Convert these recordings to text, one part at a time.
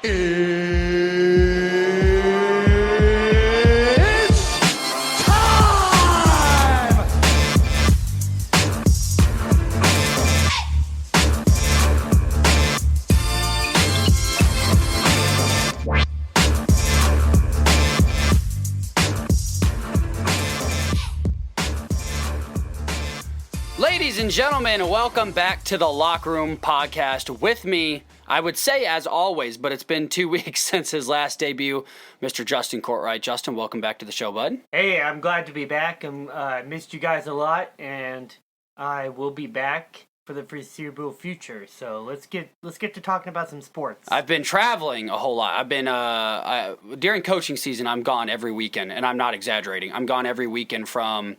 It's time! Ladies and gentlemen, welcome back to the Locker Room Podcast. With me, I would say as always, but it's been 2 weeks since his last debut, Mr. Justin Courtwright. Justin, welcome back to the show, bud. Hey, I'm glad to be back. I missed you guys a lot, and I will be back for the foreseeable future. So let's get to talking about some sports. I've been traveling a whole lot. I've been during coaching season, I'm gone every weekend, and I'm not exaggerating. I'm gone every weekend from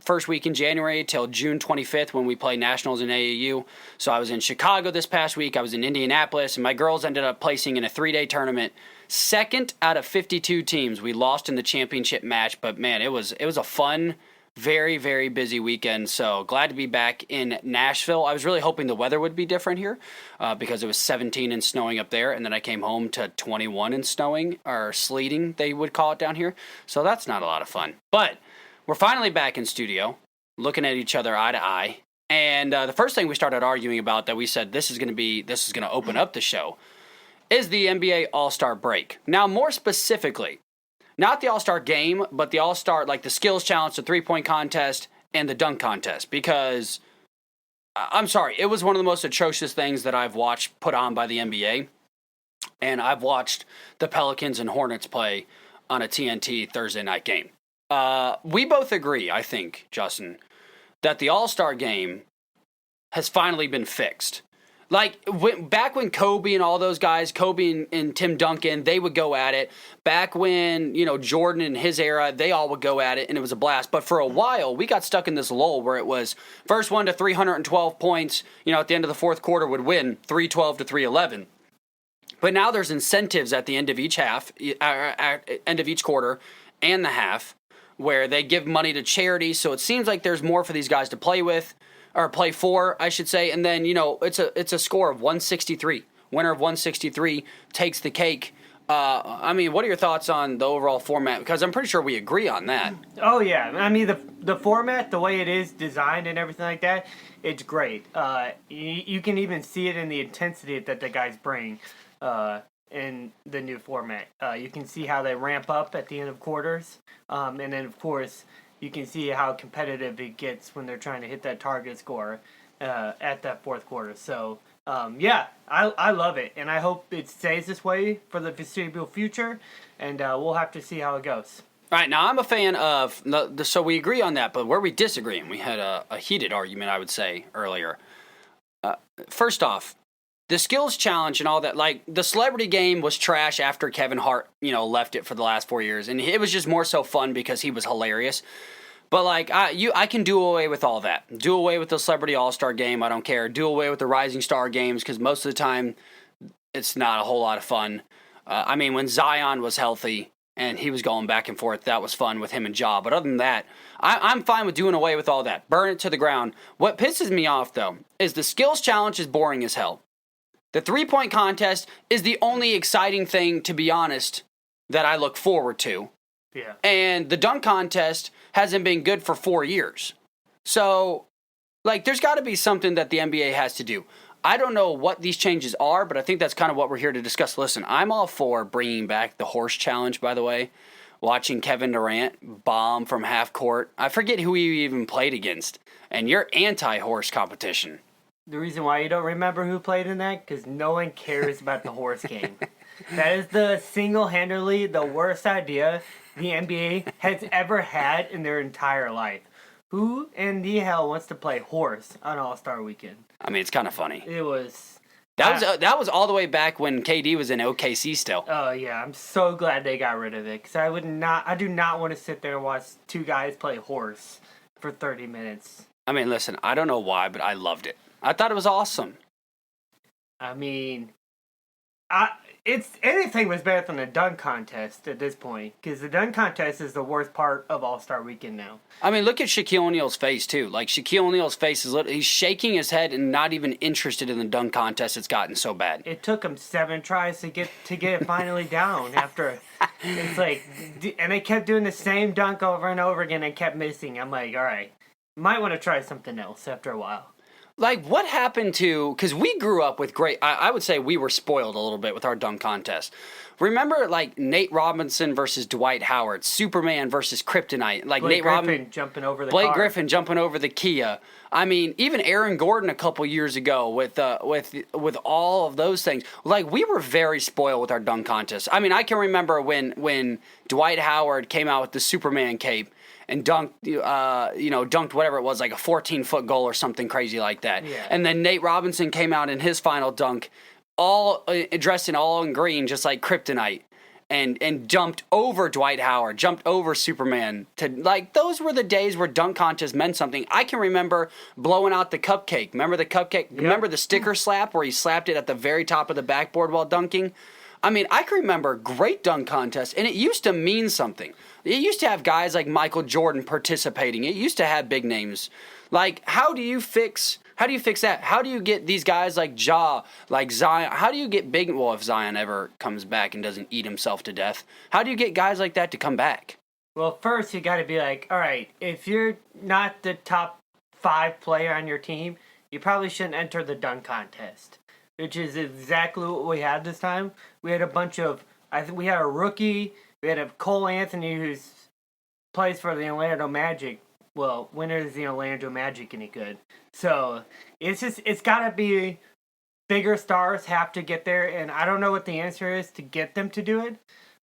first week in January till June 25th when we play Nationals in AAU. So I was in Chicago this past week. I was in Indianapolis, and my girls ended up placing in a 3-day tournament. Second out of 52 teams. We lost in the championship match, but man, it was a fun, very, very busy weekend. So glad to be back in Nashville. I was really hoping the weather would be different here because it was 17 and snowing up there, and then I came home to 21 and snowing, or sleeting, they would call it down here. So that's not a lot of fun. But we're finally back in studio, looking at each other eye to eye. And the first thing we started arguing about that we said this is going to open up the show is the NBA All-Star break. Now, more specifically, not the All-Star game, but the All-Star, like the skills challenge, the three-point contest, and the dunk contest. Because, I'm sorry, it was one of the most atrocious things that I've watched put on by the NBA. And I've watched the Pelicans and Hornets play on a TNT Thursday night game. We both agree, I think, Justin, that the All-Star game has finally been fixed. Like, back when Kobe and all those guys, Kobe and Tim Duncan, they would go at it. Back when, Jordan in his era, they all would go at it, and it was a blast. But for a while, we got stuck in this lull where it was first one to 312 points, at the end of the fourth quarter would win 312 to 311. But now there's incentives at the end of each end of each quarter and the half, where they give money to charity, so it seems like there's more for these guys to play with, or play for, I should say. And then, it's a score of 163. Winner of 163 takes the cake. What are your thoughts on the overall format? Because I'm pretty sure we agree on that. Oh, yeah. I mean, the format, the way it is designed and everything like that, it's great. You can even see it in the intensity that the guys bring in the new format. You can see how they ramp up at the end of quarters. And then, of course, you can see how competitive it gets when they're trying to hit that target score at that fourth quarter. So, I love it. And I hope it stays this way for the foreseeable future. And we'll have to see how it goes. All right, now I'm a fan of, so we agree on that, but where we disagree, and we had a heated argument, I would say, earlier. First off, the skills challenge and all that, like, the celebrity game was trash after Kevin Hart, left it for the last 4 years. And it was just more so fun because he was hilarious. But, like, I can do away with all that. Do away with the celebrity all-star game, I don't care. Do away with the rising star games because most of the time it's not a whole lot of fun. When Zion was healthy and he was going back and forth, that was fun with him and Ja. But other than that, I'm fine with doing away with all that. Burn it to the ground. What pisses me off, though, is the skills challenge is boring as hell. The three-point contest is the only exciting thing, to be honest, that I look forward to. Yeah. And the dunk contest hasn't been good for 4 years. So, there's got to be something that the NBA has to do. I don't know what these changes are, but I think that's kind of what we're here to discuss. Listen, I'm all for bringing back the horse challenge, by the way. Watching Kevin Durant bomb from half court. I forget who he even played against. And you're anti-horse competition. The reason why you don't remember who played in that? Because no one cares about the horse game. That is the single-handedly the worst idea the NBA has ever had in their entire life. Who in the hell wants to play horse on All-Star Weekend? It's kind of funny. It was... That was all the way back when KD was in OKC still. Oh, yeah. I'm so glad they got rid of it. Because I do not want to sit there and watch two guys play horse for 30 minutes. Listen, I don't know why, but I loved it. I thought it was awesome. anything was better than the dunk contest at this point, because the dunk contest is the worst part of All-Star Weekend now. I mean, look at Shaquille O'Neal's face, too. Like, Shaquille O'Neal's face he's shaking his head and not even interested in the dunk contest. It's gotten so bad. It took him 7 tries to get it finally down after. It's like, and they kept doing the same dunk over and over again and kept missing. I'm like, all right, might want to try something else after a while. Like, what happened to... Because we grew up with great... I would say we were spoiled a little bit with our dunk contest. Remember, like, Nate Robinson versus Dwight Howard, Superman versus Kryptonite. Like, Blake Griffin jumping over the Blake car. Griffin jumping over the Kia. I mean, even Aaron Gordon a couple years ago with all of those things. Like, we were very spoiled with our dunk contest. I mean, I can remember when Dwight Howard came out with the Superman cape and dunked whatever it was, like a 14-foot goal or something crazy like that. Yeah. And then Nate Robinson came out in his final dunk, all dressed in green, just like Kryptonite, and jumped over Dwight Howard, jumped over Superman. Those were the days where dunk contests meant something. I can remember blowing out the cupcake. Remember the cupcake? Yep. Remember the sticker slap where he slapped it at the very top of the backboard while dunking? I mean, I can remember great dunk contests, and it used to mean something. It used to have guys like Michael Jordan participating. It used to have big names. Like, how do you fix that? How do you get these guys like Ja, like Zion? How do you get big? Well, if Zion ever comes back and doesn't eat himself to death, how do you get guys like that to come back? Well, first you got to be like, all right, if you're not the top 5 player on your team, you probably shouldn't enter the dunk contest, which is exactly what we had this time. We had a bunch of, we had a rookie, we had a Cole Anthony who plays for the Orlando Magic. Well, when is the Orlando Magic any good? So it's got to be bigger stars have to get there, and I don't know what the answer is to get them to do it.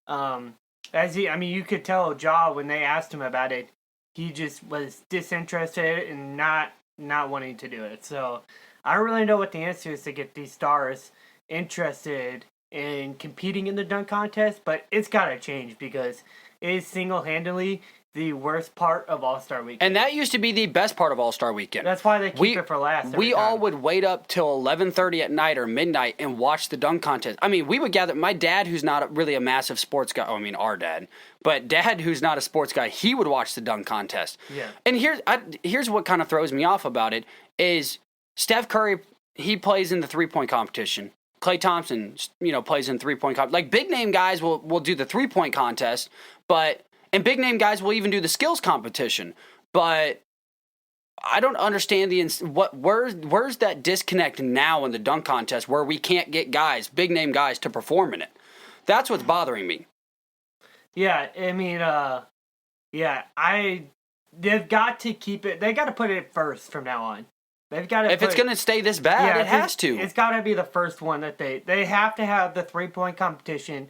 You could tell Ja when they asked him about it, he just was disinterested and not wanting to do it. So I don't really know what the answer is to get these stars interested in competing in the dunk contest, but it's got to change because it is single-handedly the worst part of All-Star Weekend. And that used to be the best part of All-Star Weekend. That's why they keep it for last. We all would wait up till 11:30 at night or midnight and watch the dunk contest. I mean, we would gather. My dad, who's not really a massive sports guy, our dad, but Dad, who's not a sports guy, he would watch the dunk contest. Yeah. And here's what kind of throws me off about it is Steph Curry, he plays in the three-point competition. Klay Thompson, plays in three-point competition. Like, big-name guys will do the three-point contest, and big-name guys will even do the skills competition. But I don't understand where's that disconnect now in the dunk contest where we can't get big-name guys, to perform in it. That's what's bothering me. Yeah, I mean, they've got to keep it. They got to put it first from now on. They've got to. If it's going to stay this bad, it has to. It's got to be the first one that they have to have. The 3-point competition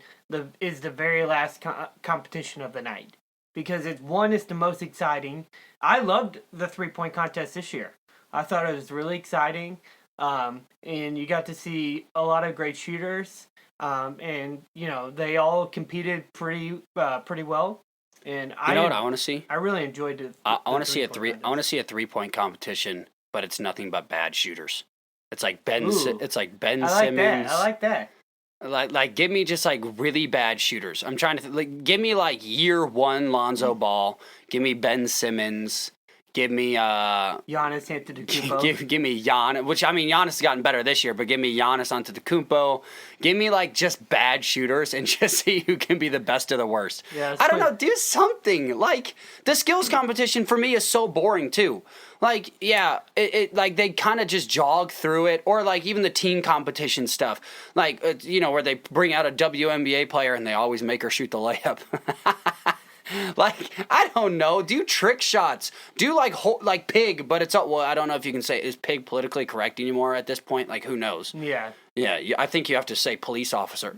is the very last competition of the night because it's the most exciting. I loved the 3-point contest this year. I thought it was really exciting, and you got to see a lot of great shooters. And they all competed pretty well. And you know what I want to see? I really enjoyed it. I want to see I want to see a 3-point competition, but it's nothing but bad shooters. It's like Ben. It's like Ben Simmons. I like that. Like, give me just like really bad shooters. I'm trying to give me like year 1 Lonzo Ball. Give me Ben Simmons. Give me Giannis Antetokounmpo. Give me Giannis, which, I mean, Giannis has gotten better this year, but give me Giannis Antetokounmpo. Give me like just bad shooters and just see who can be the best of the worst. Yeah, I don't know, do something. Like, the skills competition for me is so boring too. Like, yeah, it like they kind of just jog through it, or like even the team competition stuff, like where they bring out a WNBA player and they always make her shoot the layup. Like, I don't know. Do trick shots. Do like pig, but it's well. I don't know if you can say, is pig politically correct anymore at this point? Like, who knows? Yeah. Yeah. I think you have to say police officer.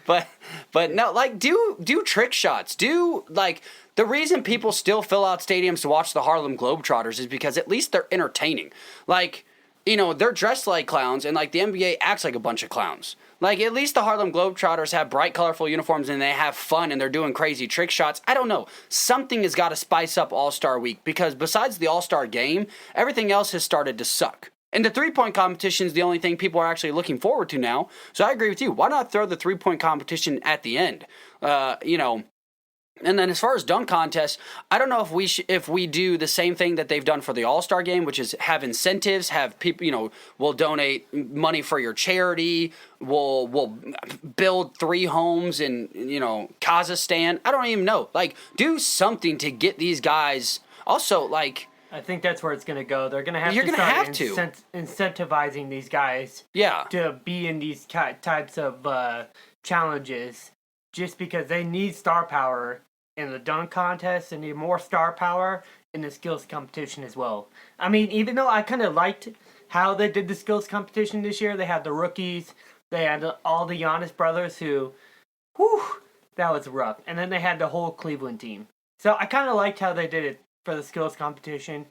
But no. Like, do trick shots. Do like the reason people still fill out stadiums to watch the Harlem Globetrotters is because at least they're entertaining. Like, they're dressed like clowns, and like the NBA acts like a bunch of clowns. Like, at least the Harlem Globetrotters have bright, colorful uniforms and they have fun and they're doing crazy trick shots. I don't know. Something has got to spice up All-Star Week because besides the All-Star game, everything else has started to suck. And the three-point competition is the only thing people are actually looking forward to now. So I agree with you. Why not throw the three-point competition at the end? And then as far as dunk contests, I don't know if we do the same thing that they've done for the All-Star game, which is have incentives, have people, we'll donate money for your charity, we'll build 3 homes in, Kazakhstan. I don't even know. Like, do something to get these guys. Also, like, I think that's where it's going to go. They're going to have You're to gonna start have to. incentivizing these guys to be in these types of challenges just because they need star power in the dunk contest and need more star power in the skills competition as well. I mean, even though I kind of liked how they did the skills competition this year, they had the rookies, they had all the Giannis brothers who, that was rough. And then they had the whole Cleveland team. So I kind of liked how they did it for the skills competition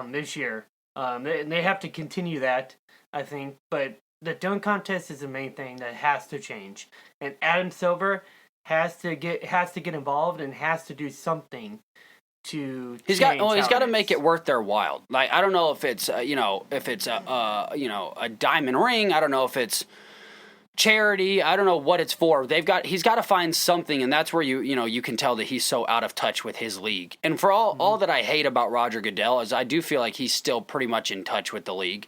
this year. They have to continue that, I think. But the dunk contest is the main thing that has to change. And Adam Silver has to get involved and has to do something to he's got to make it worth their while. Like, I don't know if it's a diamond ring. I don't know if it's charity. I don't know what it's for. He's got to find something, and that's where you can tell that he's so out of touch with his league. And for all that I hate about Roger Goodell is I do feel like he's still pretty much in touch with the league.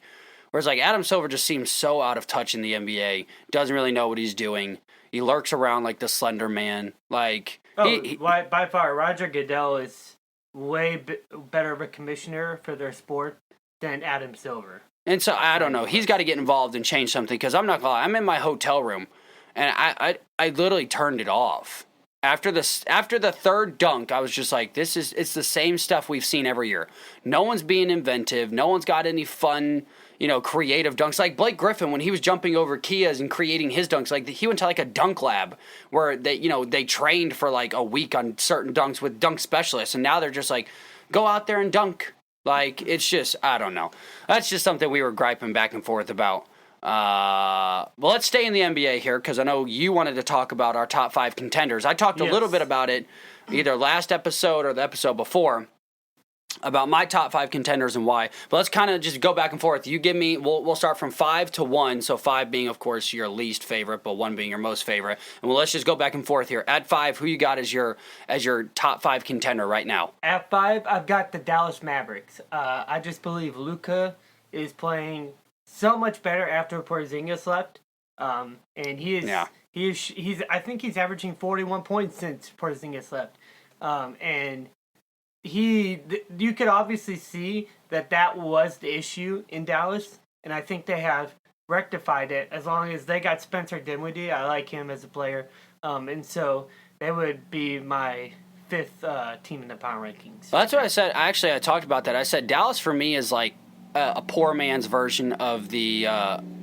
Whereas like Adam Silver just seems so out of touch in the NBA, doesn't really know what he's doing. He lurks around like the Slender Man. Like by far, Roger Goodell is way better of a commissioner for their sport than Adam Silver. And so, I don't know. He's got to get involved and change something because I'm not going to lie. I'm in my hotel room, and I literally turned it off. After the third dunk, I was just like, it's the same stuff we've seen every year. No one's being inventive. No one's got any fun, creative dunks. Like Blake Griffin, when he was jumping over Kias and creating his dunks, like he went to like a dunk lab where they trained for like a week on certain dunks with dunk specialists, and now they're just like, go out there and dunk. Like, it's just, I don't know. That's just something we were griping back and forth about. Well, let's stay in the NBA here because I know you wanted to talk about our top 5 contenders. I talked a little bit about it either last episode or the episode before about my top 5 contenders and why. But let's kind of just go back and forth. You give me, we'll start from 5 to 1. So 5 being, of course, your least favorite, but 1 being your most favorite. And let's just go back and forth here. At 5, who you got as your top 5 contender right now? At 5, I've got the Dallas Mavericks. I just believe Luka is playing so much better after Porzingis left. And he's I think he's averaging 41 points since Porzingis left. And you could obviously see that was the issue in Dallas, and I think they have rectified it as long as they got Spencer Dinwiddie. I like him as a player, and so they would be my 5th team in the power rankings. Well, that's what I said. Actually, I talked about that. I said Dallas for me is like a poor man's version of the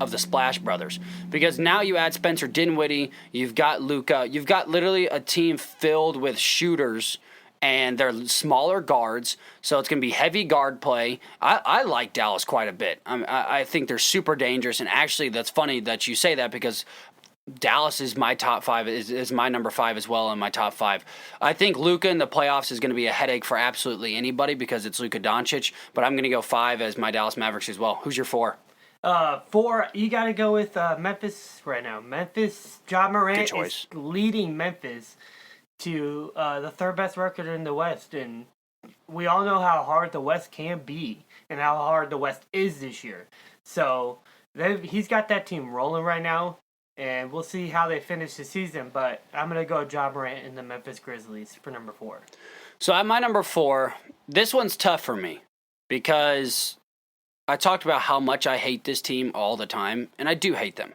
Splash Brothers, because now you add Spencer Dinwiddie, you've got Luka, you've got literally a team filled with shooters. And they're smaller guards, so it's going to be heavy guard play. I like Dallas quite a bit. I think they're super dangerous, and actually that's funny that you say that because Dallas is my top 5, is my number 5 as well in my top 5. I think Luka in the playoffs is going to be a headache for absolutely anybody because it's Luka Doncic, but I'm going to go 5 as my Dallas Mavericks as well. Who's your 4? 4, you got to go with Memphis right now. Memphis, Ja Morant is leading Memphis to the 3rd best record in the West, and we all know how hard the West can be and how hard the West is this year. So he's got that team rolling right now, and we'll see how they finish the season, but I'm going to go Ja Morant and the Memphis Grizzlies for number 4. So at my number 4, this one's tough for me because I talked about how much I hate this team all the time, and I do hate them.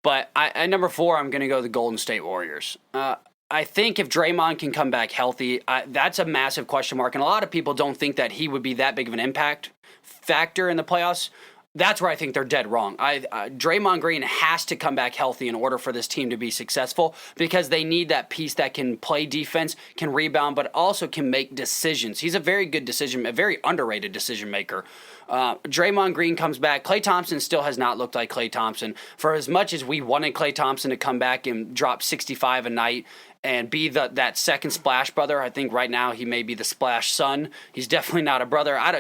But at number 4, I'm going to go the Golden State Warriors. I think if Draymond can come back healthy, that's a massive question mark. And a lot of people don't think that he would be that big of an impact factor in the playoffs. That's where I think they're dead wrong. Draymond Green has to come back healthy in order for this team to be successful because they need that piece that can play defense, can rebound, but also can make decisions. He's a very good a very underrated decision maker. Draymond Green comes back. Klay Thompson still has not looked like Klay Thompson. For as much as we wanted Klay Thompson to come back and drop 65 a night and be that second splash brother, I think right now he may be the splash son. He's definitely not a brother. I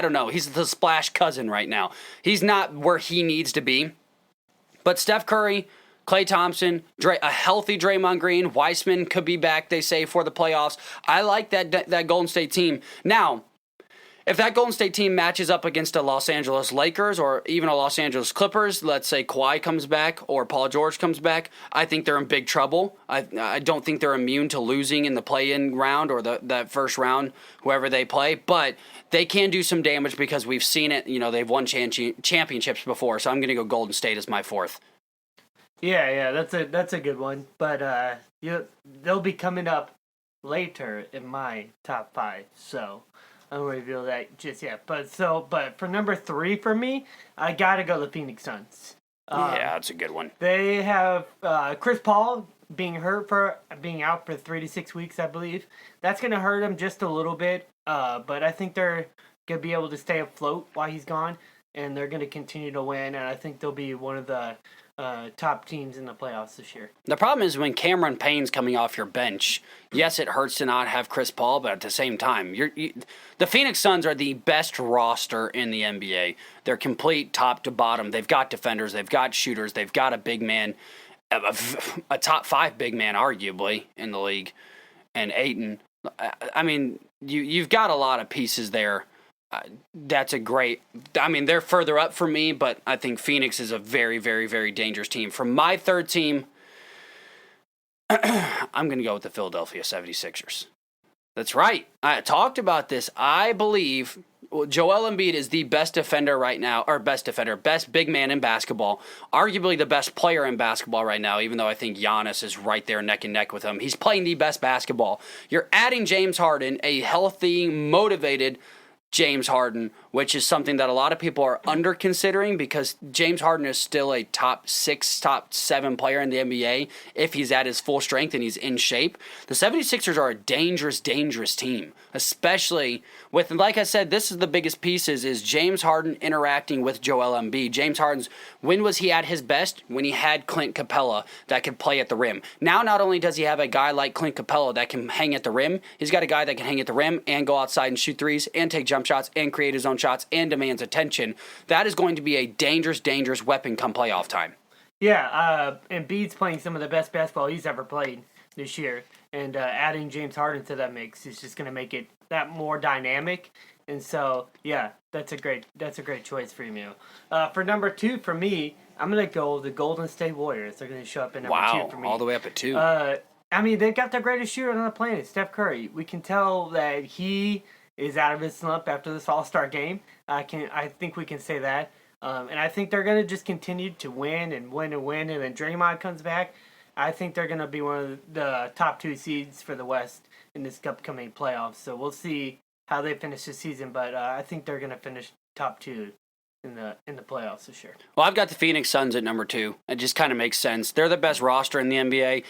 don't know. He's the splash cousin right now. He's not where he needs to be. But Steph Curry, Klay Thompson, a healthy Draymond Green, Weissman could be back, they say, for the playoffs. I like that Golden State team. Now, if that Golden State team matches up against a Los Angeles Lakers or even a Los Angeles Clippers, let's say Kawhi comes back or Paul George comes back, I think they're in big trouble. I don't think they're immune to losing in the play-in round or that first round, whoever they play. But they can do some damage because we've seen it. They've won championships before, so I'm going to go Golden State as my fourth. Yeah, that's a good one. But they'll be coming up later in my top 5, so I won't reveal that just yet. But for number 3 for me, I gotta go the Phoenix Suns. Yeah, that's a good one. They have Chris Paul being out for 3 to 6 weeks, I believe. That's gonna hurt him just a little bit. But I think they're gonna be able to stay afloat while he's gone, and they're gonna continue to win. And I think they'll be one of the top teams in the playoffs this year. The problem is when Cameron Payne's coming off your bench, yes, it hurts to not have Chris Paul, but at the same time, the Phoenix Suns are the best roster in the NBA. They're complete top to bottom. They've got defenders, they've got shooters, they've got a big man, a top 5 big man, arguably, in the league, and Ayton. I mean, you've got a lot of pieces there. That's a great. I mean, they're further up for me, but I think Phoenix is a very, very, very dangerous team. For my third team, I'm going to go with the Philadelphia 76ers. That's right. I talked about this. I believe Joel Embiid is the best defender right now, or best big man in basketball, arguably the best player in basketball right now, even though I think Giannis is right there neck and neck with him. He's playing the best basketball. You're adding James Harden, a healthy, motivated James Harden, which is something that a lot of people are under considering because James Harden is still a top 6, top 7 player in the NBA if he's at his full strength and he's in shape. The 76ers are a dangerous, dangerous team, especially with, like I said, this is the biggest pieces is James Harden interacting with Joel Embiid. James Harden's, when was he at his best? When he had Clint Capella that could play at the rim. Now, not only does he have a guy like Clint Capella that can hang at the rim, he's got a guy that can hang at the rim and go outside and shoot threes and take jump shots and create his own shots and demands attention. That is going to be a dangerous, dangerous weapon come playoff time. Yeah, Embiid's playing some of the best basketball he's ever played this year, and adding James Harden to that mix is just going to make it that more dynamic. And so, yeah, that's a great choice for you. For number 2 for me, I'm going to go the Golden State Warriors. They're going to show up in number 2 for me. All the way up at 2. I mean, they've got the greatest shooter on the planet, Steph Curry. We can tell that he is out of his slump after this All-Star game. I think we can say that. And I think they're going to just continue to win and win and win. And then Draymond comes back. I think they're going to be one of the top 2 seeds for the West in this upcoming playoffs. So we'll see how they finish this season. But I think they're going to finish top 2 in the playoffs this year. Well, I've got the Phoenix Suns at number 2. It just kind of makes sense. They're the best roster in the NBA.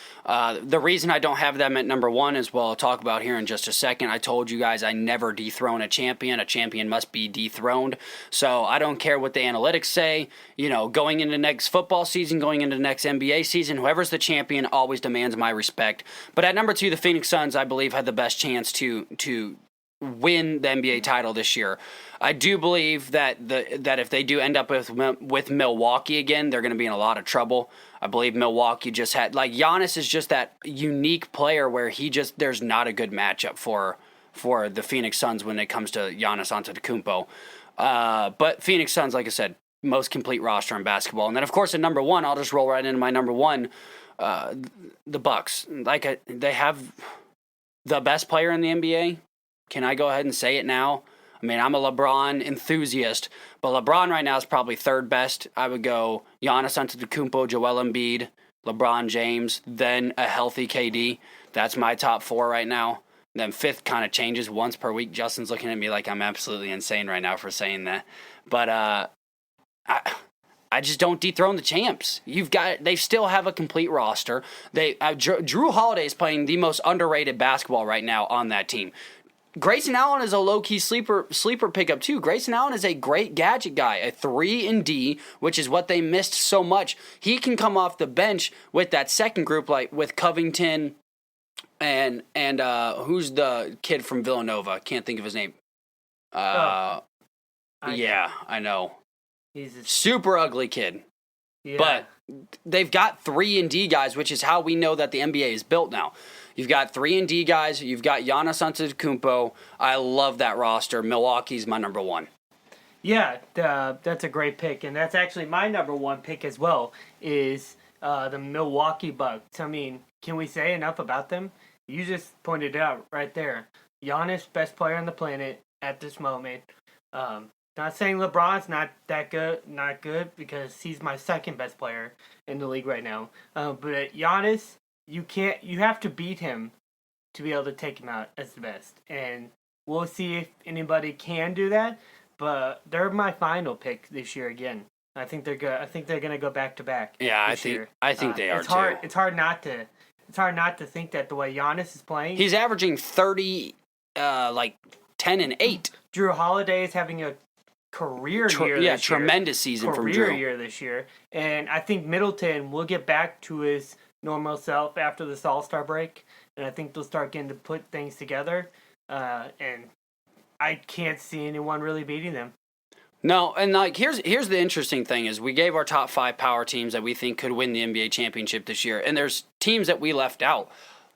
The reason I don't have them at number 1 is, well, I'll talk about here in just a second. I told you guys I never dethrone a champion. A champion must be dethroned. So I don't care what the analytics say. Going into next football season, going into next NBA season, whoever's the champion always demands my respect. But at number 2, the Phoenix Suns, I believe, had the best chance to win the NBA title this year. I do believe that if they do end up with Milwaukee again, they're going to be in a lot of trouble. I believe Milwaukee just had, like, Giannis is just that unique player where there's not a good matchup for the Phoenix Suns when it comes to Giannis Antetokounmpo. But Phoenix Suns, like I said, most complete roster in basketball. And then, of course, at number 1, I'll just roll right into my number 1, the Bucks. They have the best player in the NBA. Can I go ahead and say it now? I mean, I'm a LeBron enthusiast, but LeBron right now is probably 3rd best. I would go Giannis Antetokounmpo, Joel Embiid, LeBron James, then a healthy KD. That's my top 4 right now. Then 5th kind of changes once per week. Justin's looking at me like I'm absolutely insane right now for saying that. But I just don't dethrone the champs. They still have a complete roster. Drew Holiday is playing the most underrated basketball right now on that team. Grayson Allen is a low-key sleeper pickup too. Grayson Allen is a great gadget guy, a 3-and-D, which is what they missed so much. He can come off the bench with that second group, like with Covington and who's the kid from Villanova? Can't think of his name. I know. He's a super ugly kid. Yeah. But they've got 3-and-D guys, which is how we know that the NBA is built now. You've got 3-and-D guys. You've got Giannis Antetokounmpo. I love that roster. Milwaukee's my number one. Yeah, that's a great pick, and that's actually my number one pick as well. Is the Milwaukee Bucks. I mean, can we say enough about them? You just pointed it out right there. Giannis, best player on the planet at this moment. Not saying LeBron's not good, because he's my second best player in the league right now. But Giannis, you have to beat him to be able to take him out as the best. And we'll see if anybody can do that. But they're my final pick this year again. I think they're good. I think they're gonna go back to back. Yeah, I think they are too. It's hard not to think that the way Giannis is playing. He's averaging 30, 10 and 8. Drew Holiday is having a career year. Yeah, tremendous season from Drew. Career year this year, and I think Middleton will get back to his normal self after this All-Star break, and I think they'll start getting to put things together. And I can't see anyone really beating them. No, and here's the interesting thing is we gave our top 5 power teams that we think could win the NBA championship this year, and there's teams that we left out.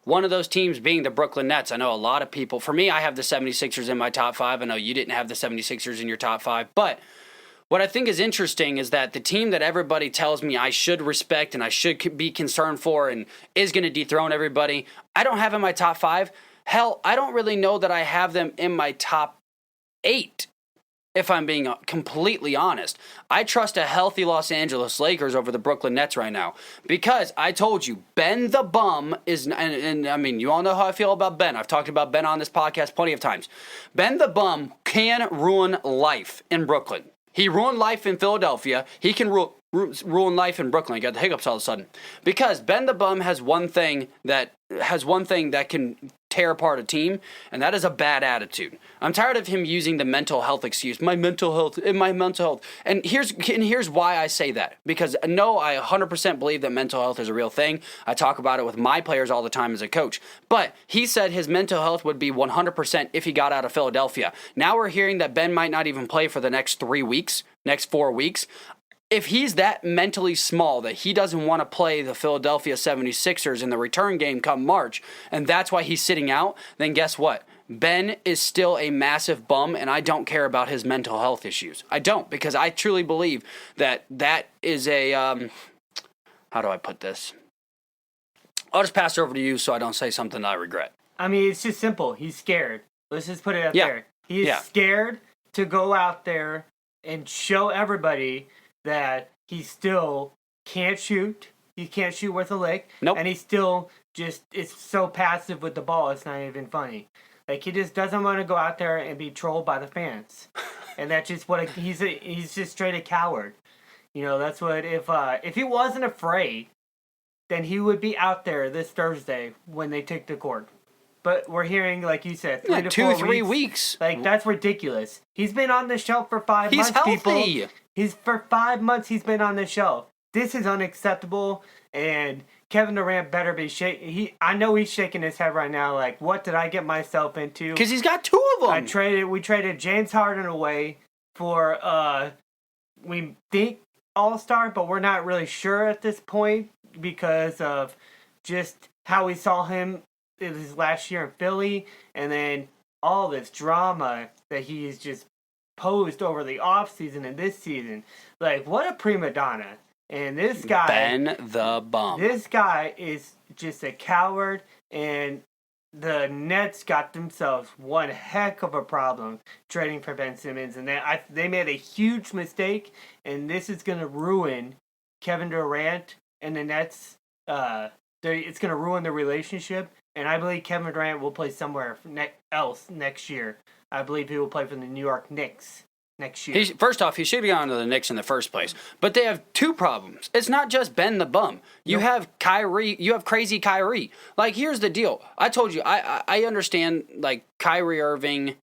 One of those teams being the Brooklyn Nets. I know a lot of people, for me, I have the 76ers in my top 5. I know you didn't have the 76ers in your top 5, but what I think is interesting is that the team that everybody tells me I should respect and I should be concerned for and is going to dethrone everybody, I don't have in my top 5. Hell, I don't really know that I have them in my top 8, if I'm being completely honest. I trust a healthy Los Angeles Lakers over the Brooklyn Nets right now. Because I told you, Ben the Bum is, and I mean, you all know how I feel about Ben. I've talked about Ben on this podcast plenty of times. Ben the Bum can ruin life in Brooklyn. He ruined life in Philadelphia. He can ruin life in Brooklyn. I got the hiccups all of a sudden. Because Ben the Bum has one thing that can tear apart a team, and that is a bad attitude. I'm tired of him using the mental health excuse. My mental health. And here's why I say that. Because no, I 100% believe that mental health is a real thing. I talk about it with my players all the time as a coach. But he said his mental health would be 100% if he got out of Philadelphia. Now we're hearing that Ben might not even play for the next 4 weeks. If he's that mentally small that he doesn't want to play the Philadelphia 76ers in the return game come March, and that's why he's sitting out, then guess what? Ben is still a massive bum, and I don't care about his mental health issues. I don't, because I truly believe that is a, how do I put this? I'll just pass it over to you so I don't say something that I regret. I mean, it's just simple. He's scared. Let's just put it out there. He's scared to go out there and show everybody that he still can't shoot. He can't shoot worth a lick. Nope. And he still just is so passive with the ball, it's not even funny. Like, he just doesn't want to go out there and be trolled by the fans. And that's just what he's just straight a coward. You know, that's what if he wasn't afraid, then he would be out there this Thursday when they take the court. But we're hearing, like you said, 3 to 4 weeks. 3 weeks. Like, that's ridiculous. He's been on the shelf for 5 months, healthy. People. For 5 months, he's been on the shelf. This is unacceptable, and Kevin Durant better be shaking. I know he's shaking his head right now, like, what did I get myself into? Because he's got 2 of them. We traded James Harden away for, we think All-Star, but we're not really sure at this point because of just how we saw him his last year in Philly, and then all this drama that he's just posed over the offseason and this season. Like, what a prima donna. And this guy... Ben the Bum. This guy is just a coward, and the Nets got themselves one heck of a problem trading for Ben Simmons, and they made a huge mistake, and this is going to ruin Kevin Durant and the Nets. It's going to ruin the relationship. And I believe Kevin Durant will play somewhere else next year. I believe he will play for the New York Knicks next year. First off, he should be on to the Knicks in the first place. But they have two problems. It's not just Ben the bum. You have Kyrie. You have crazy Kyrie. Like, here's the deal. I told you, I understand, like, Kyrie Irving,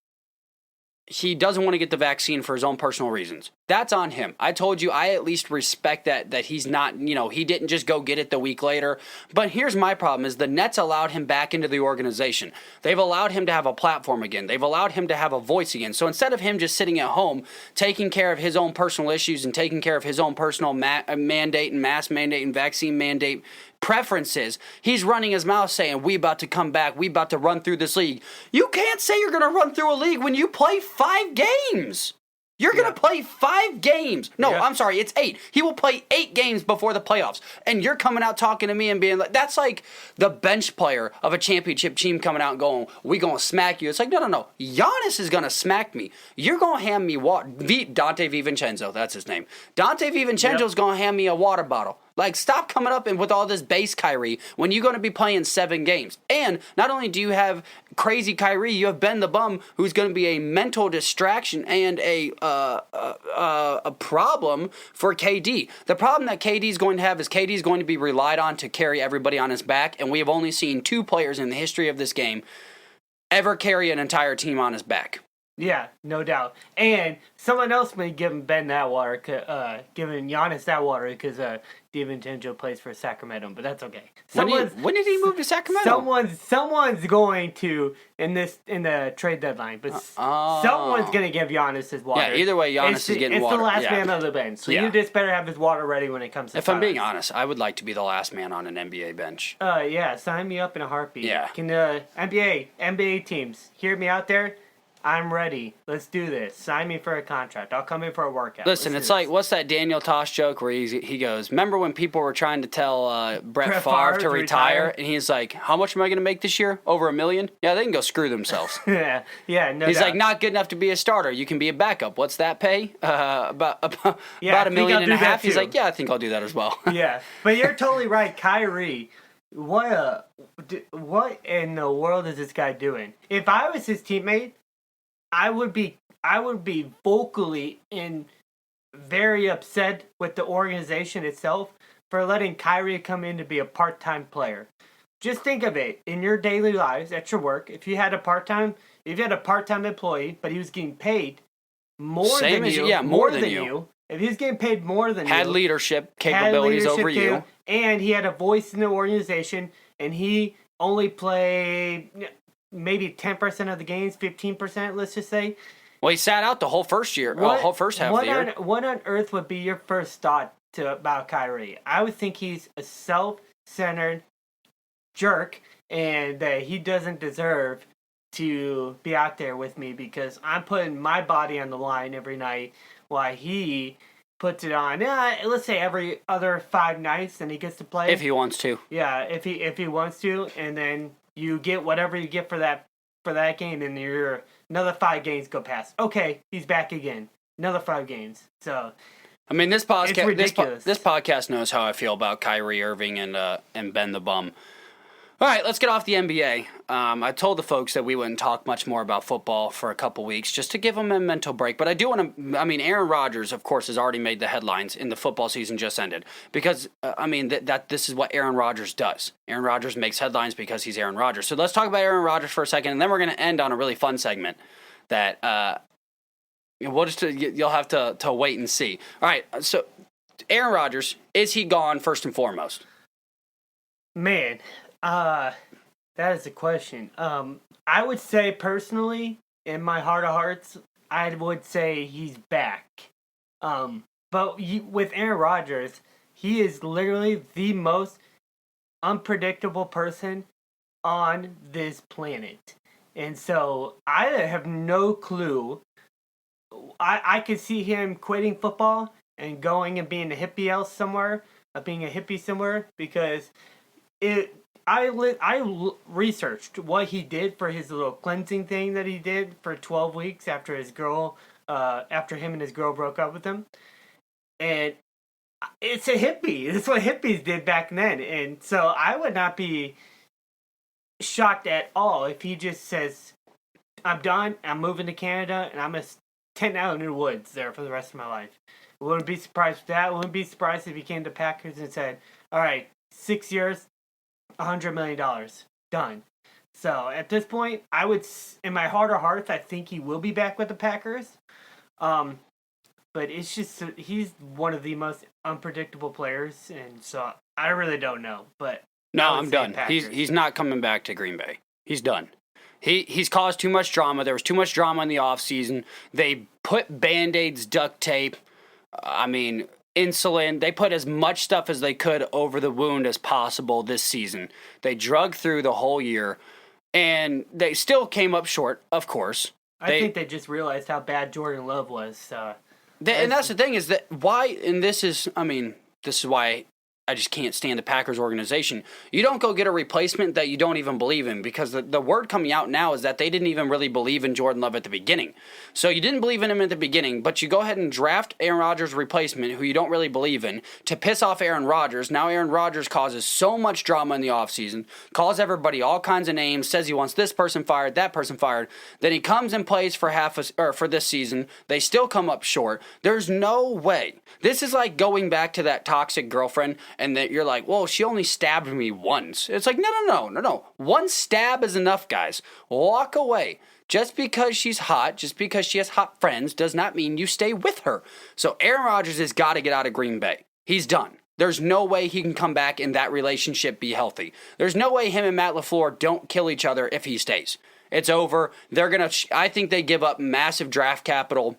he doesn't want to get the vaccine for his own personal reasons. That's on him. I told you, I at least respect that he's not, he didn't just go get it the week later. But here's my problem is the Nets allowed him back into the organization. They've allowed him to have a platform again. They've allowed him to have a voice again. So instead of him just sitting at home, taking care of his own personal issues and taking care of his own personal mandate and mask mandate and vaccine mandate preferences, he's running his mouth saying, we about to come back, we about to run through this league. You can't say you're going to run through a league when you play 5 games. You're going to play 5 games. No, I'm sorry, it's 8. He will play 8 games before the playoffs. And you're coming out talking to me and being like, that's like the bench player of a championship team coming out and going, we going to smack you. It's like, no. Giannis is going to smack me. You're going to hand me Dante DiVincenzo, that's his name. Dante DiVincenzo's going to hand me a water bottle. Like, stop coming up and with all this base Kyrie when you're going to be playing 7 games. And not only do you have crazy Kyrie, you have Ben the Bum, who's going to be a mental distraction and a problem for KD. The problem that KD is going to have is KD is going to be relied on to carry everybody on his back, and we have only seen 2 players in the history of this game ever carry an entire team on his back. Yeah, no doubt. And someone else may give Ben that water, giving Giannis that water because DiVincenzo plays for Sacramento, but that's okay. When did he move to Sacramento? Someone's going to in the trade deadline, but someone's going to give Giannis his water. Yeah, either way, Giannis is getting water. It's the last man on the bench, so you just better have his water ready when it comes to If I'm being honest, I would like to be the last man on an NBA bench. Yeah, sign me up in a heartbeat. Yeah. Can NBA teams hear me out there? I'm ready. Let's do this. Sign me for a contract. I'll come in for a workout. Listen, it's like, what's that Daniel Tosh joke where he goes, remember when people were trying to tell Brett Favre to retire? And he's like, how much am I going to make this year? Over $1 million? Yeah, they can go screw themselves. no He's doubt. like, not good enough to be a starter. You can be a backup. What's that pay? About $1.5 million. He's like, yeah, I think I'll do that as well. Yeah, but you're totally right. Kyrie, what in the world is this guy doing? If I was his teammate, I would be vocally and very upset with the organization itself for letting Kyrie come in to be a part-time player. Just think of it in your daily lives at your work. If you had a part-time employee, but he was getting paid more than you. If he was getting paid more than had you, leadership capabilities over you, and he had a voice in the organization, and he only played maybe 10% of the games, 15%, let's just say. Well, he sat out the whole first half of the year. What on earth would be your first thought about Kyrie? I would think he's a self-centered jerk and that he doesn't deserve to be out there with me because I'm putting my body on the line every night while he puts it on. Let's say every other 5 nights, and he gets to play. If he wants to. Yeah, if he wants to, and then you get whatever you get for that game, and you're another 5 games go past. Okay, he's back again. Another 5 games. So, I mean, this it's ridiculous. this podcast knows how I feel about Kyrie Irving and Ben the Bum. All right, let's get off the NBA. I told the folks that we wouldn't talk much more about football for a couple weeks just to give them a mental break. But I do want to, Aaron Rodgers, of course, has already made the headlines in the football season just ended. Because, this is what Aaron Rodgers does. Aaron Rodgers makes headlines because he's Aaron Rodgers. So let's talk about Aaron Rodgers for a second, and then we're going to end on a really fun segment that you'll have to wait and see. All right, so Aaron Rodgers, is he gone first and foremost? Man, that is the question. I would say personally, in my heart of hearts, I would say he's back. But with Aaron Rodgers, he is literally the most unpredictable person on this planet. And so I have no clue. I could see him quitting football and going and being a hippie somewhere, because I researched what he did for his little cleansing thing that he did for 12 weeks after after him and his girl broke up with him. And it's a hippie. It's what hippies did back then. And so I would not be shocked at all if he just says, I'm done, I'm moving to Canada, and I'm going to tent out in the woods there for the rest of my life. I wouldn't be surprised with that. I wouldn't be surprised if he came to Packers and said, all right, 6 years, $100 million. Done. So at this point, I would, in my heart of hearts, I think he will be back with the Packers. But it's just, he's one of the most unpredictable players, and so I really don't know. But no, I'm done. He's not coming back to Green Bay. He's done. He's caused too much drama. There was too much drama in the offseason. They put Band-Aids, duct tape, insulin. They put as much stuff as they could over the wound as possible this season. They drug through the whole year, and they still came up short, of course. I think they just realized how bad Jordan Love was. And that's the thing is that why, and this is why I just can't stand the Packers organization. You don't go get a replacement that you don't even believe in, because the word coming out now is that they didn't even really believe in Jordan Love at the beginning. So you didn't believe in him at the beginning, but you go ahead and draft Aaron Rodgers' replacement, who you don't really believe in, to piss off Aaron Rodgers. Now Aaron Rodgers causes so much drama in the offseason, calls everybody all kinds of names, says he wants this person fired, that person fired. Then he comes and plays for for this season. They still come up short. There's no way. This is like going back to that toxic girlfriend, and that you're like, well, she only stabbed me once. It's like, no. One stab is enough, guys. Walk away. Just because she's hot, just because she has hot friends, does not mean you stay with her. So Aaron Rodgers has got to get out of Green Bay. He's done. There's no way he can come back and that relationship be healthy. There's no way him and Matt LaFleur don't kill each other if he stays. It's over. I think they give up massive draft capital,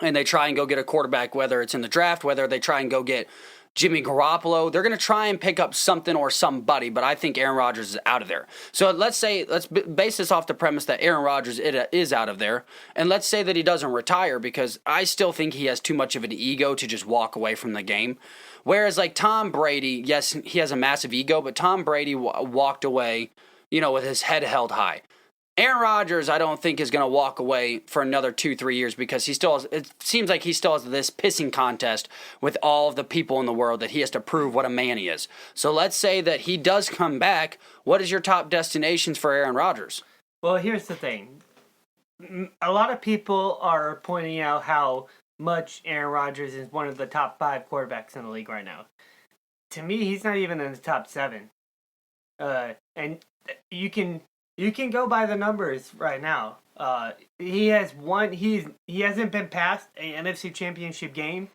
and they try and go get a quarterback, whether it's in the draft, whether they try and go get Jimmy Garoppolo. They're going to try and pick up something or somebody, but I think Aaron Rodgers is out of there. So let's base this off the premise that Aaron Rodgers is out of there, and let's say that he doesn't retire, because I still think he has too much of an ego to just walk away from the game. Whereas like Tom Brady, yes, he has a massive ego, but Tom Brady walked away, with his head held high. Aaron Rodgers, I don't think, is going to walk away for another 2-3 years, because it seems like he still has this pissing contest with all of the people in the world that he has to prove what a man he is. So let's say that he does come back. What is your top destinations for Aaron Rodgers? Well, here's the thing. A lot of people are pointing out how much Aaron Rodgers is one of the top 5 quarterbacks in the league right now. To me, he's not even in the top 7. And you can go by the numbers right now. He hasn't been past a NFC Championship game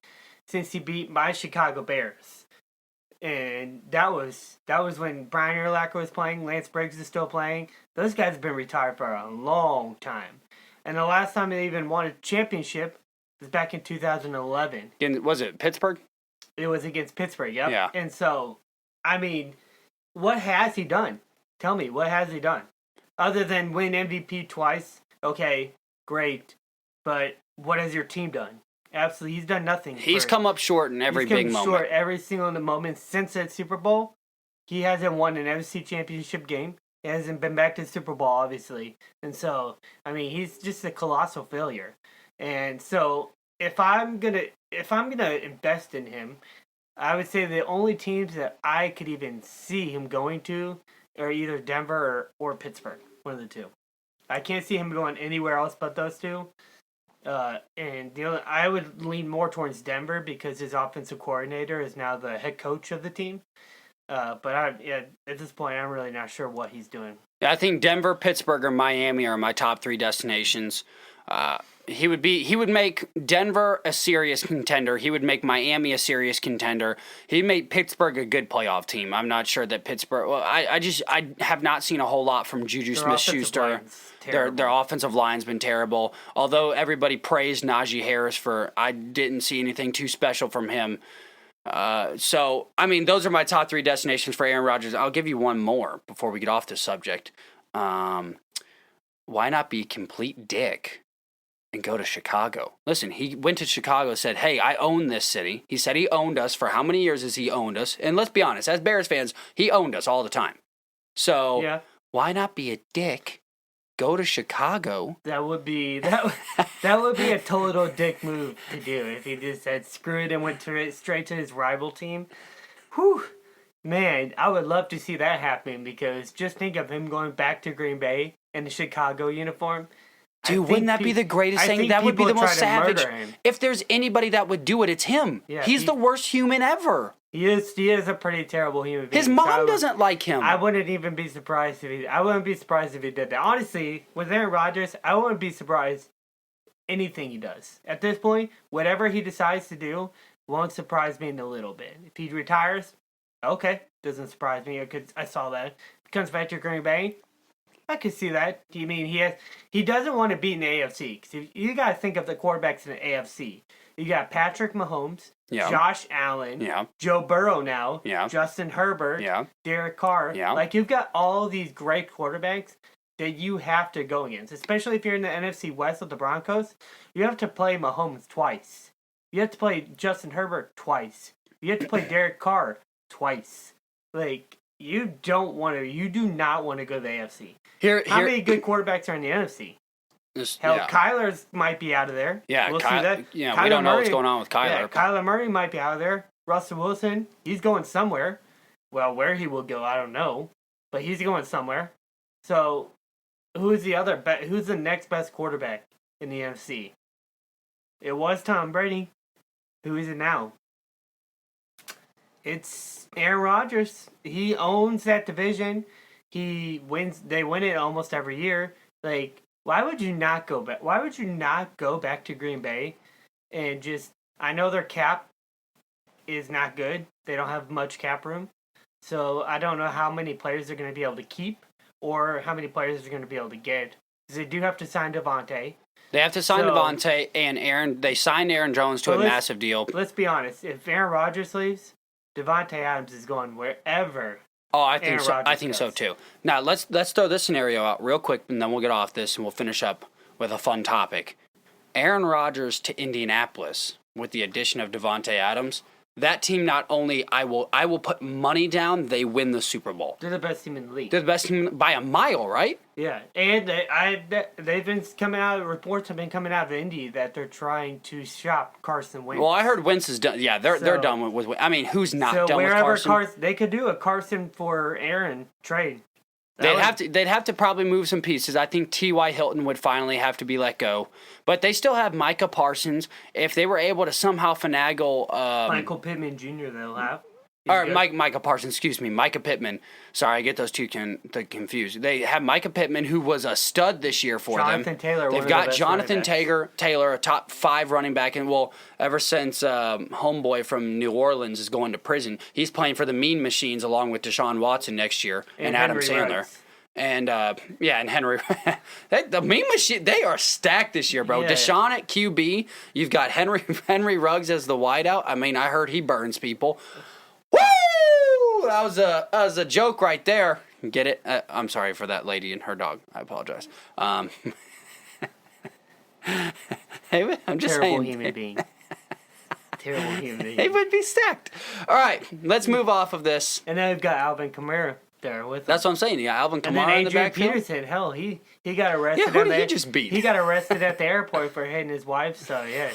since he beat my Chicago Bears. And that was when Brian Urlacher was playing, Lance Briggs is still playing. Those guys have been retired for a long time. And the last time they even won a championship was back in 2011. Was it Pittsburgh? It was against Pittsburgh, yep. Yeah. And so, what has he done? Tell me, what has he done? Other than win MVP twice, okay, great. But what has your team done? Absolutely, he's done nothing. He's come up short in every big moment. He's come short every single moment since that Super Bowl. He hasn't won an NFC Championship game. He hasn't been back to the Super Bowl, obviously. And so, he's just a colossal failure. And so, if I'm gonna invest in him, I would say the only teams that I could even see him going to are either Denver or Pittsburgh, one of the two. I can't see him going anywhere else but those two. And I would lean more towards Denver, because his offensive coordinator is now the head coach of the team. But at this point, I'm really not sure what he's doing. I think Denver, Pittsburgh, or Miami are my top 3 destinations. He would make Denver a serious contender. He would make Miami a serious contender. He'd make Pittsburgh a good playoff team. I'm not sure that Pittsburgh. Well, I have not seen a whole lot from Juju Smith-Schuster. Their offensive line's been terrible. Although everybody praised Najee Harris I didn't see anything too special from him. Those are my top 3 destinations for Aaron Rodgers. I'll give you one more before we get off this subject. Why not be a complete dick and go to Chicago? Listen, he went to Chicago and said, hey, I own this city. He said he owned us. For how many years has he owned us? And let's be honest, as Bears fans, he owned us all the time. So yeah. Why not be a dick? Go to Chicago. That would be a total dick move to do if he just said screw it and went straight to his rival team. Whew. Man, I would love to see that happen, because just think of him going back to Green Bay in the Chicago uniform. Dude, wouldn't that be the greatest thing? That would be the most savage. If there's anybody that would do it, it's him. Yeah, he's the worst human ever. He is a pretty terrible human being. His mom doesn't like him. I wouldn't even be surprised if he did that. Honestly, with Aaron Rodgers, I wouldn't be surprised anything he does. At this point, whatever he decides to do won't surprise me in a little bit. If he retires, okay, doesn't surprise me because I saw that. If he comes back to Green Bay, I could see that. I mean, he doesn't want to beat in the AFC. Because you got to think of the quarterbacks in the AFC. You got Patrick Mahomes, Josh Allen, Joe Burrow now, Justin Herbert, Derek Carr. Like, you've got all these great quarterbacks that you have to go against. Especially if you're in the NFC West with the Broncos. You have to play Mahomes twice. You have to play Justin Herbert twice. You have to play Derek Carr twice. Like, you do not want to go to the AFC. How many good quarterbacks are in the NFC? Kyler's might be out of there. Yeah, we'll see that. Yeah, we don't know what's going on with Kyler. Yeah, Kyler Murray might be out of there. Russell Wilson, he's going somewhere. Well, where he will go, I don't know, but he's going somewhere. So, who's the next best quarterback in the NFC? It was Tom Brady. Who is it now? It's Aaron Rodgers. He owns that division. They win it almost every year. Like, why would you not go back? Why would you not go back to Green Bay and just? I know their cap is not good. They don't have much cap room, so I don't know how many players they're going to be able to keep or how many players they're going to be able to get. Because they do have to sign Devontae. They have to sign Devontae and Aaron. They signed Aaron Jones to a massive deal. Let's be honest. If Aaron Rodgers leaves, Devontae Adams is going wherever. Oh, I think so. I think so too. Now let's throw this scenario out real quick, and then we'll get off this, and we'll finish up with a fun topic. Aaron Rodgers to Indianapolis with the addition of Devontae Adams. That team not only I will put money down, they win the Super Bowl. They're the best team in the league. They're the best team by a mile, right? Yeah, and they've been coming out. Reports have been coming out of Indy that they're trying to shop Carson Wentz. Well, I heard Wentz is done. Yeah, they're done with. I mean, who's not done with Carson? They could do a Carson for Aaron trade. They'd have to probably move some pieces. I think T.Y. Hilton would finally have to be let go. But they still have Micah Parsons. If they were able to somehow finagle... Michael Pittman Jr. they'll have. Micah Parsons, excuse me. Micah Pittman. Sorry, I get those two confused. They have Micah Pittman, who was a stud this year for them. They've got Jonathan Taylor, a top 5 running back. And, ever since homeboy from New Orleans is going to prison, he's playing for the Mean Machines along with Deshaun Watson next year and Adam Sandler. Rice. And, and Henry. The Mean Machine, they are stacked this year, bro. Yeah. Deshaun at QB. You've got Henry Ruggs as the wideout. I mean, I heard he burns people. Woo! That was a joke right there. Get it? I'm sorry for that lady and her dog. I apologize. Hey, I'm just Terrible saying. Human being. Terrible human being. They would be stacked. All right, let's move off of this. And then we've got Alvin Kamara there with That's him. what I'm saying. You got Alvin and Kamara in the Adrian backfield. Peterson, hell, he got arrested. Yeah, who did he just beat? He got arrested at the airport for hitting his wife. So yeah.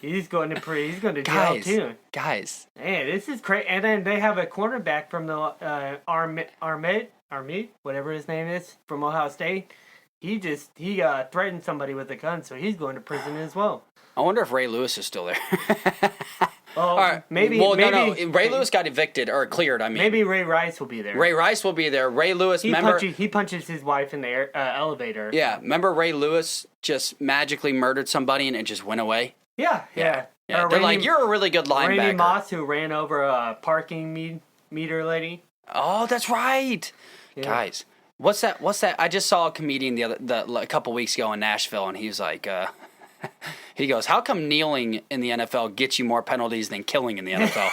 He's going to jail too. Guys. Man, this is crazy. And then they have a cornerback from the Armid, whatever his name is, from Ohio State. He threatened somebody with a gun, so he's going to prison as well. I wonder if Ray Lewis is still there. All right, maybe. No. Ray Lewis got evicted or cleared. I mean, maybe Ray Rice will be there. Ray Rice will be there. Ray Lewis, he punches his wife in the elevator. Yeah, remember Ray Lewis just magically murdered somebody and it just went away. Yeah. They're like, you're a really good linebacker. Randy Moss, who ran over a parking meter lady. Oh, that's right. Yeah. Guys, what's that? I just saw a comedian a couple weeks ago in Nashville, and he's like, he goes, how come kneeling in the NFL gets you more penalties than killing in the NFL?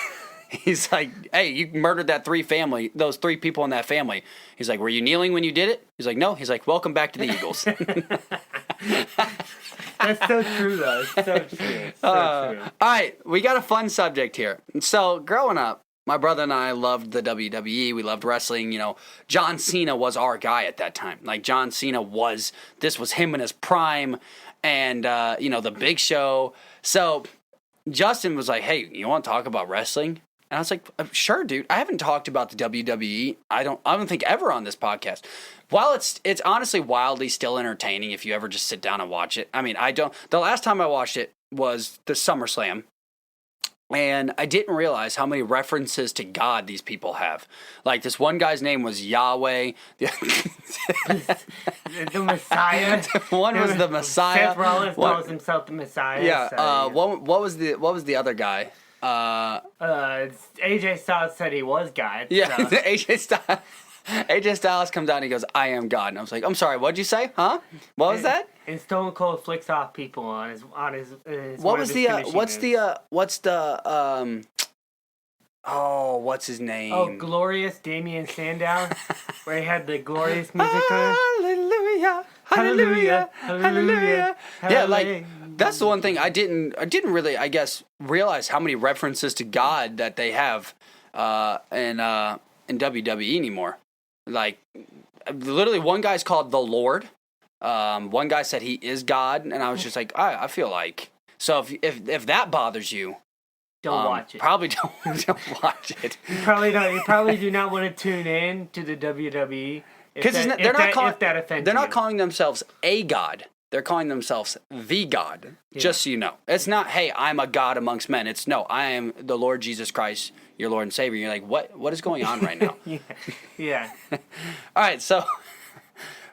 He's like, hey, you murdered those 3 people in that family. He's like, were you kneeling when you did it? He's like, no. He's like, welcome back to the Eagles. That's so true, though. It's so true. True. All right, we got a fun subject here. So, growing up, my brother and I loved the WWE. We loved wrestling. You know, John Cena was our guy at that time. Like, John Cena this was him in his prime, and, the Big Show. So, Justin was like, hey, you want to talk about wrestling? And I was like, sure, dude. I haven't talked about the WWE. I don't think ever on this podcast. While it's honestly wildly still entertaining if you ever just sit down and watch it. I mean, the last time I watched it was the SummerSlam. And I didn't realize how many references to God these people have. Like, this one guy's name was Yahweh. The Messiah. One was the Messiah. Seth Rollins calls himself the Messiah. Yeah. So, What was the other guy? AJ Styles said he was God. Yeah. So. AJ Styles comes out and he goes, "I am God." And I was like, "I'm sorry, what'd you say? Huh? What was that?" And Stone Cold flicks off people on his What was what's his name? Oh, Glorious Damien Sandow, where he had the glorious music on. Hallelujah, hallelujah, hallelujah. Yeah, like that's the one thing I didn't really, I guess, realize how many references to God that they have in WWE anymore. Like, literally, one guy's called the Lord. One guy said he is God, and I was just like, I feel like. So if that bothers you, don't watch it. Probably don't watch it. You probably do not want to tune in to the WWE because they're not calling themselves a god. They're calling themselves the God. Yeah. Just so you know, it's not, hey, I'm a God amongst men. It's no, I am the Lord Jesus Christ, your Lord and Savior. You're like, what is going on right now? Yeah. All right, so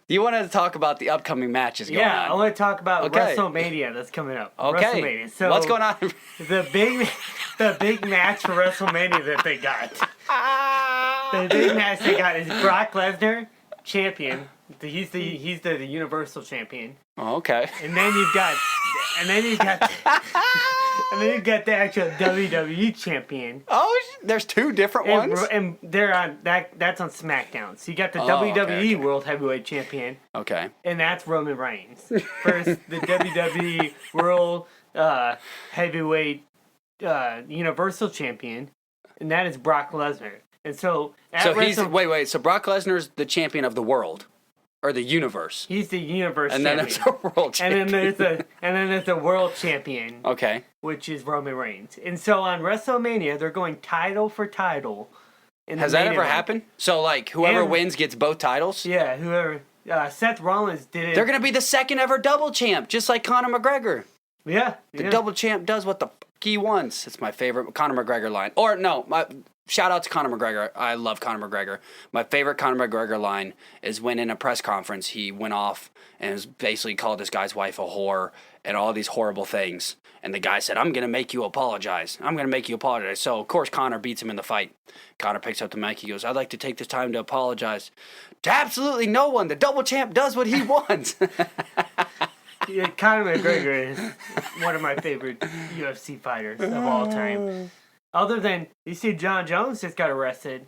you wanted to talk about the upcoming matches going on. Yeah, I want to talk about WrestleMania that's coming up. Okay. WrestleMania. So what's going on? the big match for WrestleMania that they got. The big match they got is Brock Lesnar, champion. He's the Universal champion. Oh, okay. And then you've got the actual WWE champion. Oh, there's two different ones? And they're on that's on SmackDown. So you got the WWE World Heavyweight Champion. Okay. And that's Roman Reigns. Versus the WWE World Heavyweight Universal Champion. And that is Brock Lesnar. And so so Brock Lesnar's the champion of the world. Or the universe. He's the universe champion. And then there's a world champion. And then there's a world champion. Okay. Which is Roman Reigns. And so on WrestleMania, they're going title for title. Has that ever happened? So, like, whoever wins gets both titles? Yeah, whoever. Seth Rollins did it. They're going to be the second ever double champ, just like Conor McGregor. Yeah. The double champ does what the fuck he wants. It's my favorite Conor McGregor line. Or, no, shout out to Conor McGregor. I love Conor McGregor. My favorite Conor McGregor line is when in a press conference he went off and was basically called this guy's wife a whore and all these horrible things. And the guy said, I'm going to make you apologize. I'm going to make you apologize. So, of course, Conor beats him in the fight. Conor picks up the mic. He goes, I'd like to take this time to apologize to absolutely no one. The double champ does what he wants. Yeah, Conor McGregor is one of my favorite UFC fighters of all time. Other than, you see John Jones just got arrested.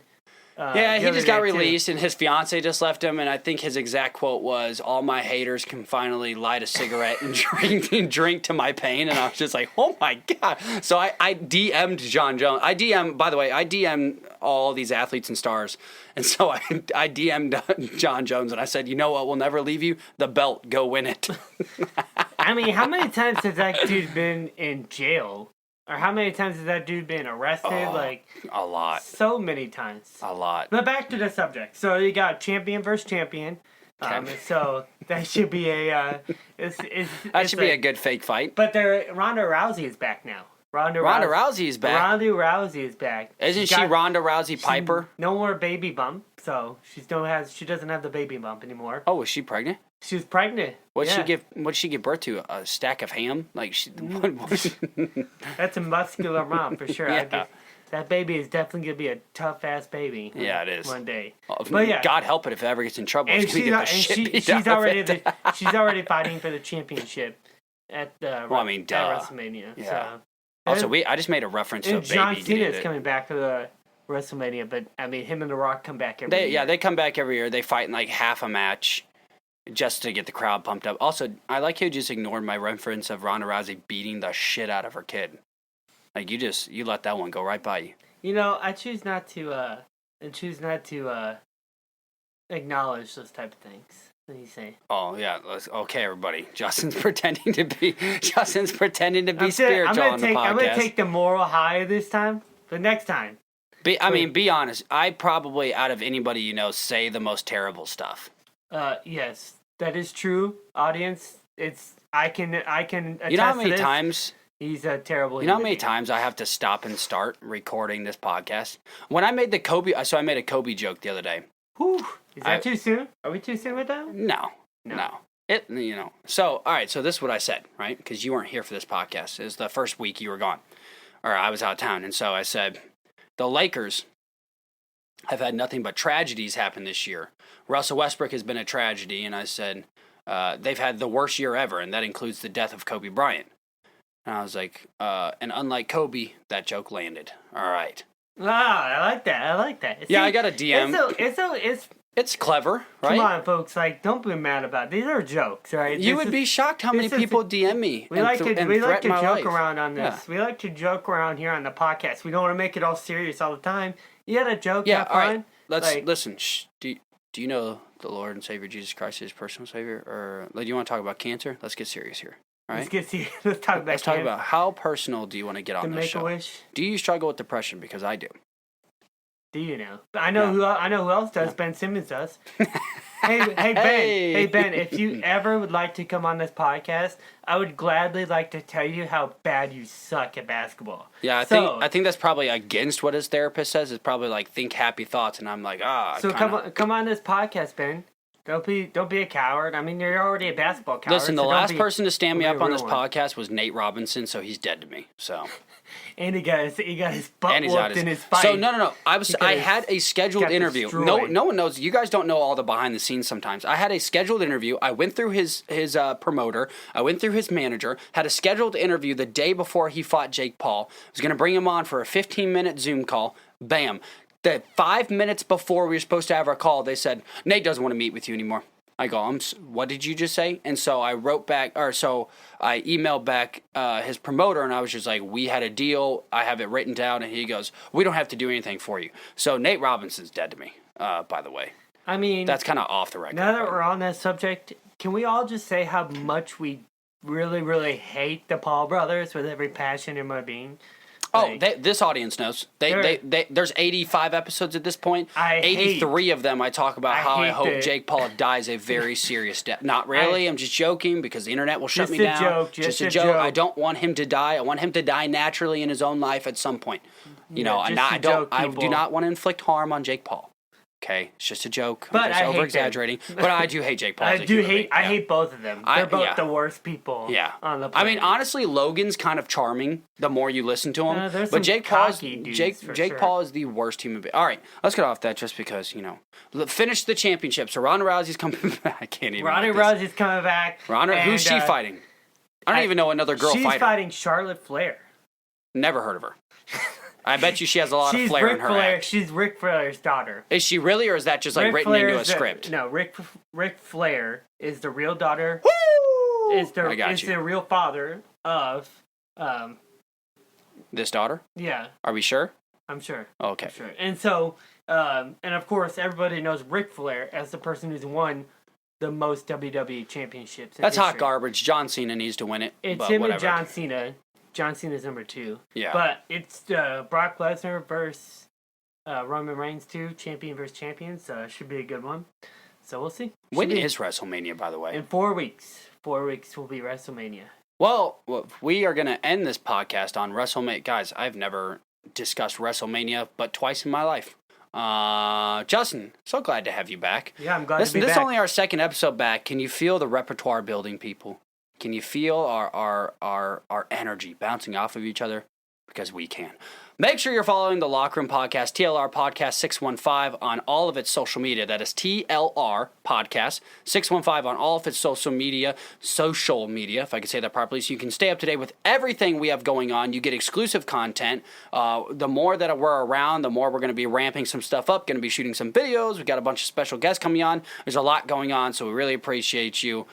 He just got released, and his fiance just left him, and I think his exact quote was, all my haters can finally light a cigarette and drink to my pain, and I was just like, oh my God. So I DM'd John Jones. I DM all these athletes and stars, and so I DM'd John Jones, and I said, you know what will never leave you? The belt. Go win it. I mean, how many times has that dude been in jail? Or how many times has that dude been arrested? A lot. So many times. A lot. But back to the subject. So you got champion versus champion. So that should be a a good fake fight. But Ronda Rousey is back now. Ronda Rousey is back. Ronda Rousey is back. Isn't she Ronda Rousey Piper? No more baby bump. So she doesn't have the baby bump anymore. Oh, was she pregnant? She was pregnant. What'd she give birth to? A stack of ham? Like That's a muscular mom for sure. Yeah. That baby is definitely gonna be a tough ass baby. Yeah, it is. One day. But yeah, God help it if it ever gets in trouble. And she's already fighting for the championship at at WrestleMania. Yeah. So. Also, I just made a reference to a baby. John Cena is coming back for the WrestleMania, but I mean, him and The Rock come back every year. Yeah, they come back every year. They fight in like half a match just to get the crowd pumped up. Also, I like how you just ignored my reference of Ronda Rousey beating the shit out of her kid. Like, you let that one go right by you. You know, I choose not to acknowledge those type of things. What do you say? Oh yeah, okay, everybody. Justin's pretending to be spiritual on the podcast. I'm gonna take the moral high this time. But next time. Be honest. I probably, out of anybody you know, say the most terrible stuff. Yes, that is true, audience. I can attest You know how many to this. times... He's a terrible. You know how many times I have to stop and start recording this podcast? When I made the Kobe... So I made a Kobe joke the other day. Whew. Is that too soon? Are we too soon with that? No. So, all right, so this is what I said, right? Because you weren't here for this podcast. It was the first week you were gone. Or I was out of town. And so I said, the Lakers have had nothing but tragedies happen this year. Russell Westbrook has been a tragedy. And I said, they've had the worst year ever. And that includes the death of Kobe Bryant. And I was like, and unlike Kobe, that joke landed. All right. I like that. Yeah, I got a DM. It's clever, right? Come on, folks. Like, don't be mad about it. These are jokes, right? You would be shocked how many people DM me. We like to joke around on this. Yeah. We like to joke around here on the podcast. We don't want to make it all serious all the time. You had a joke. Yeah, have all fun. right. Let's listen. Do you know the Lord and Savior Jesus Christ is personal Savior? Or do you want to talk about cancer? Let's get serious here. All right? Let's talk about talk about how personal do you want to get on this show? Make-A-Wish. Do you struggle with depression? Because I do. Do you know? I know who else does. Ben Simmons does. Hey Ben, if you ever would like to come on this podcast, I would gladly like to tell you how bad you suck at basketball. Yeah, I think that's probably against what his therapist says. It's probably like think happy thoughts, and I'm like, So come on this podcast, Ben. Don't be a coward. I mean, you're already a basketball coward. Listen, the last person to stand me up on this podcast was Nate Robinson, so he's dead to me. So. And he got his butt whooped in his fight. So no. I had a scheduled interview. No one knows. You guys don't know all the behind the scenes sometimes. I had a scheduled interview. I went through his promoter. I went through his manager. Had a scheduled interview the day before he fought Jake Paul. I was going to bring him on for a 15-minute Zoom call. Bam. The 5 minutes before we were supposed to have our call, they said, Nate doesn't want to meet with you anymore. I go, what did you just say? And so I I emailed back his promoter, and I was just like, we had a deal. I have it written down. And he goes, we don't have to do anything for you. So Nate Robinson's dead to me, by the way. I mean, that's kind of off the record. Now that we're on that subject, can we all just say how much we really, really hate the Paul brothers with every passion in my being? This audience knows. There's 85 episodes at this point. 83 of them I talk about how I hope Jake Paul dies a very serious death. Not really. I'm just joking because the internet will shut me down. Just a joke. I don't want him to die. I want him to die naturally in his own life at some point. I do not want to inflict harm on Jake Paul. Okay, it's just a joke. I'm just over exaggerating. But I do hate Jake Paul. I hate both of them. They're both the worst people on the planet. I mean, honestly, Logan's kind of charming the more you listen to him. But Jake Paul is the worst human being. All right, let's get off that just because, finish the championship. So Ronda Rousey's coming back. I can't even. Ronda Rousey's coming back. Who's she fighting? I don't even know another girl fighter. She's fighting Charlotte Flair. Never heard of her. I bet you she has a lot of flair in her act. She's Ric Flair's daughter. Is she really, or is that just written into a script? No, Ric Flair is the real daughter. Woo! Is the real father of this daughter? Yeah. Are we sure? I'm sure. Okay. I'm sure. And so, and of course, everybody knows Ric Flair as the person who's won the most WWE championships. That's hot garbage. John Cena needs to win it. It's him and John Cena. John Cena's number 2. Yeah. But it's Brock Lesnar versus Roman Reigns 2, champion versus champion. So it should be a good one. So we'll see. When is WrestleMania, by the way? In 4 weeks. 4 weeks will be WrestleMania. Well, we are going to end this podcast on WrestleMania. Guys, I've never discussed WrestleMania but twice in my life. Justin, so glad to have you back. Yeah, I'm glad to be back. This is only our second episode back. Can you feel the repertoire building, people? Can you feel our energy bouncing off of each other? Because we can. Make sure you're following the Locker Room Podcast, TLR Podcast 615 on all of its social media. That is TLR Podcast 615 on all of its social media, if I can say that properly, so you can stay up to date with everything we have going on. You get exclusive content. The more that we're around, the more we're going to be ramping some stuff up, going to be shooting some videos. We've got a bunch of special guests coming on. There's a lot going on, so we really appreciate you.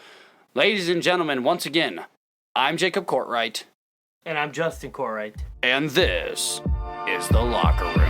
Ladies and gentlemen, once again, I'm Jacob Courtwright. And I'm Justin Courtwright. And this is The Locker Room.